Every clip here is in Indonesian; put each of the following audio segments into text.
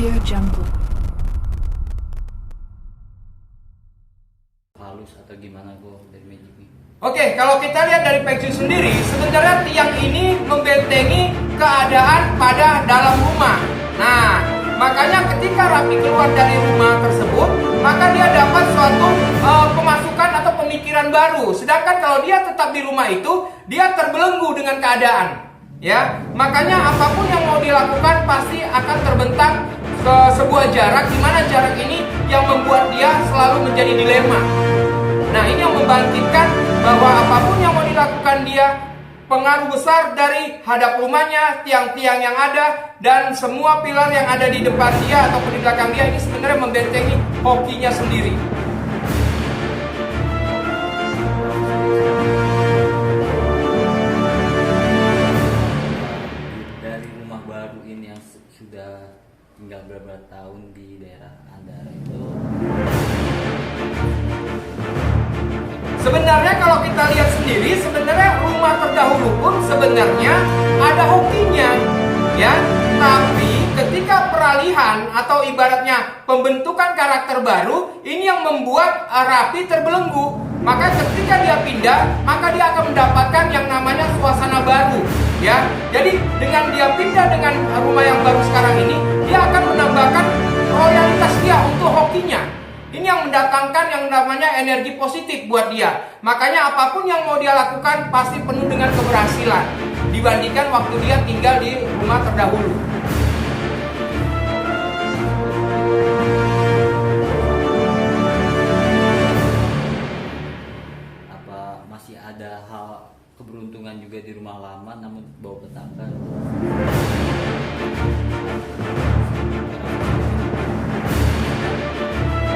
Audio Jungle. Halus atau gimana kok dari magic ini? Oke, kalau kita lihat dari Feng Shui sendiri, sebenarnya tiang ini membentengi keadaan pada dalam rumah. Nah, makanya ketika Raffi keluar dari rumah tersebut, maka dia dapat suatu pemasukan atau pemikiran baru. Sedangkan kalau dia tetap di rumah itu, dia terbelenggu dengan keadaan. Ya, makanya apapun yang mau dilakukan pasti akan terbentang ke sebuah jarak, di mana jarak ini yang membuat dia selalu menjadi dilema. Nah, ini yang membangkitkan bahwa apapun yang mau dilakukan dia, pengaruh besar dari hadap rumahnya, tiang-tiang yang ada, dan semua pilar yang ada di depan dia ataupun di belakang dia, ini sebenarnya membentengi hokinya sendiri. Dari rumah baru ini yang sudah tinggal beberapa tahun di daerah Anda itu, sebenarnya kalau kita lihat sendiri, sebenarnya rumah terdahulu pun sebenarnya ada hokinya, ya. Tapi ketika peralihan atau ibaratnya pembentukan karakter baru, ini yang membuat Raffi terbelenggu. Maka ketika dia pindah, maka dia akan mendapatkan yang namanya suasana baru, ya. Jadi dengan dia pindah dengan rumah yang baru sekarang ini, dia akan menambahkan royalitas dia untuk hokinya. Ini yang mendatangkan yang namanya energi positif buat dia. Makanya apapun yang mau dia lakukan pasti penuh dengan keberhasilan dibandingkan waktu dia tinggal di rumah terdahulu. apa masih ada hal keberuntungan juga di rumah lama namun bawa petaka?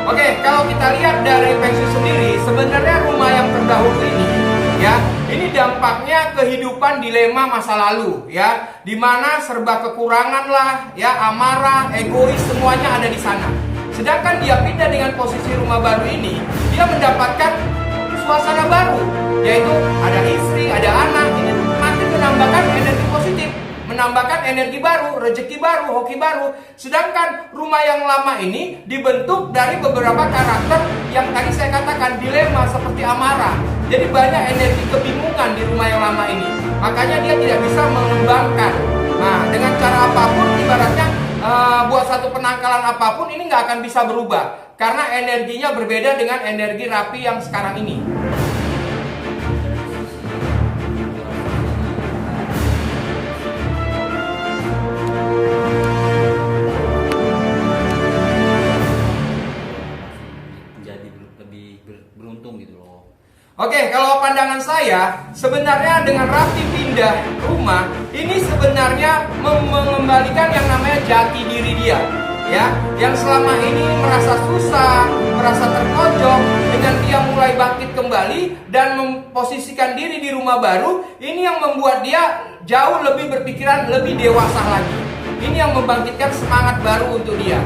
Oke, kalau kita lihat dari Feng Shui sendiri, sebenarnya rumah yang terdahulu ini, ya, ini dampaknya kehidupan dilema masa lalu, ya, dimana serba kekurangan lah, ya, amarah, egois, semuanya ada di sana. Sedangkan dia pindah dengan posisi rumah baru ini, dia mendapatkan suasana baru, yaitu ada istri, ada anak, ini makin menambahkan energi positif, menambahkan energi baru, rezeki baru, hoki baru. Sedangkan rumah yang lama ini dibentuk dari beberapa karakter yang tadi saya katakan dilema seperti amarah. Jadi banyak energi kebingungan di rumah yang lama ini. Makanya dia tidak bisa mengembangkan. Nah, dengan cara apapun, ibaratnya buat satu penangkalan apapun, ini nggak akan bisa berubah. Karena energinya berbeda dengan energi Raffi yang sekarang ini. Beruntung gitu loh. Oke, kalau pandangan saya, sebenarnya dengan Raffi pindah rumah, ini sebenarnya mengembalikan yang namanya jati diri dia, ya, yang selama ini merasa susah, merasa terpojok. Dengan dia mulai bangkit kembali dan memposisikan diri di rumah baru, ini yang membuat dia jauh lebih berpikiran, lebih dewasa lagi. Ini yang membangkitkan semangat baru untuk dia.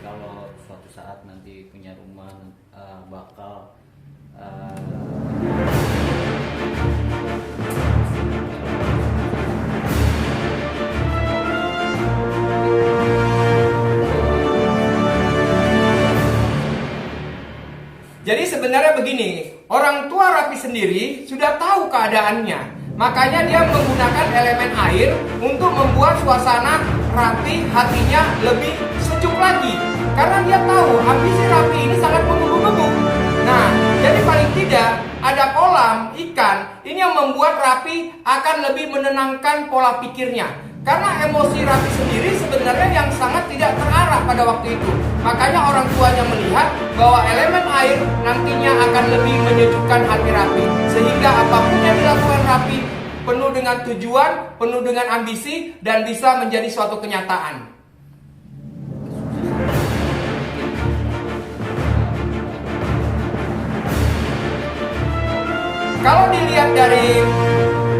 Kalau suatu saat nanti punya rumah bakal Jadi sebenarnya begini, orang tua Raffi sendiri sudah tahu keadaannya. Makanya dia menggunakan elemen air untuk membuat suasana Raffi hatinya lebih sejuk lagi. Karena dia tahu ambisi Raffi ini sangat menggebu-gebu. Nah, jadi paling tidak ada kolam ikan. Ini yang membuat Raffi akan lebih menenangkan pola pikirnya. Karena emosi Raffi sendiri sebenarnya yang sangat tidak terarah pada waktu itu. Makanya orang tuanya melihat bahwa elemen air nantinya akan lebih menyejukkan hati Raffi. Sehingga apapun yang dilakukan Raffi penuh dengan tujuan, penuh dengan ambisi, dan bisa menjadi suatu kenyataan. Kalau dilihat dari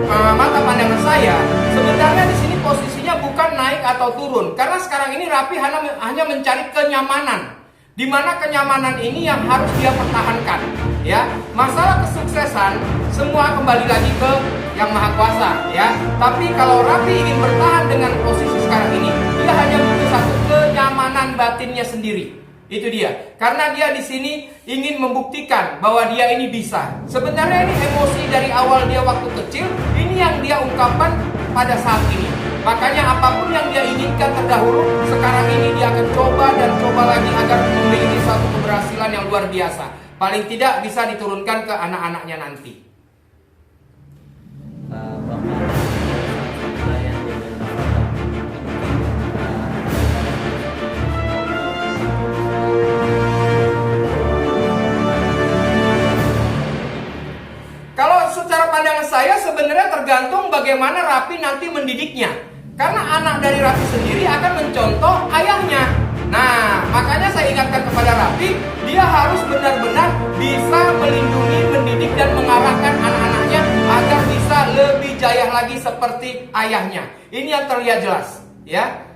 mata pandangan saya, sebenarnya di sini posisinya bukan naik atau turun, karena sekarang ini Raffi hanya mencari kenyamanan. di mana kenyamanan ini yang harus dia pertahankan, ya. Masalah kesuksesan semua kembali lagi ke Yang Maha Kuasa, ya. Tapi kalau Raffi ingin bertahan dengan posisi sekarang ini, dia hanya butuh satu kenyamanan batinnya sendiri. Itu dia. Karena dia di sini ingin membuktikan bahwa dia ini bisa. Sebenarnya ini emosi dari awal dia waktu kecil, ini yang dia ungkapkan pada saat ini. Makanya apapun yang dia inginkan terdahulu, sekarang ini dia akan coba dan coba lagi agar memiliki suatu keberhasilan yang luar biasa. Paling tidak bisa diturunkan ke anak-anaknya nanti. Bapak pelayan di Kalau secara pandangan saya sebenarnya tergantung bagaimana Raffi nanti mendidiknya. Karena anak dari Raffi sendiri akan mencontoh ayahnya. Nah, makanya saya ingatkan kepada Raffi, dia harus benar-benar bisa melindungi, mendidik dan mengarahkan anak-anaknya agar bisa lebih jaya lagi seperti ayahnya. Ini yang terlihat jelas, ya.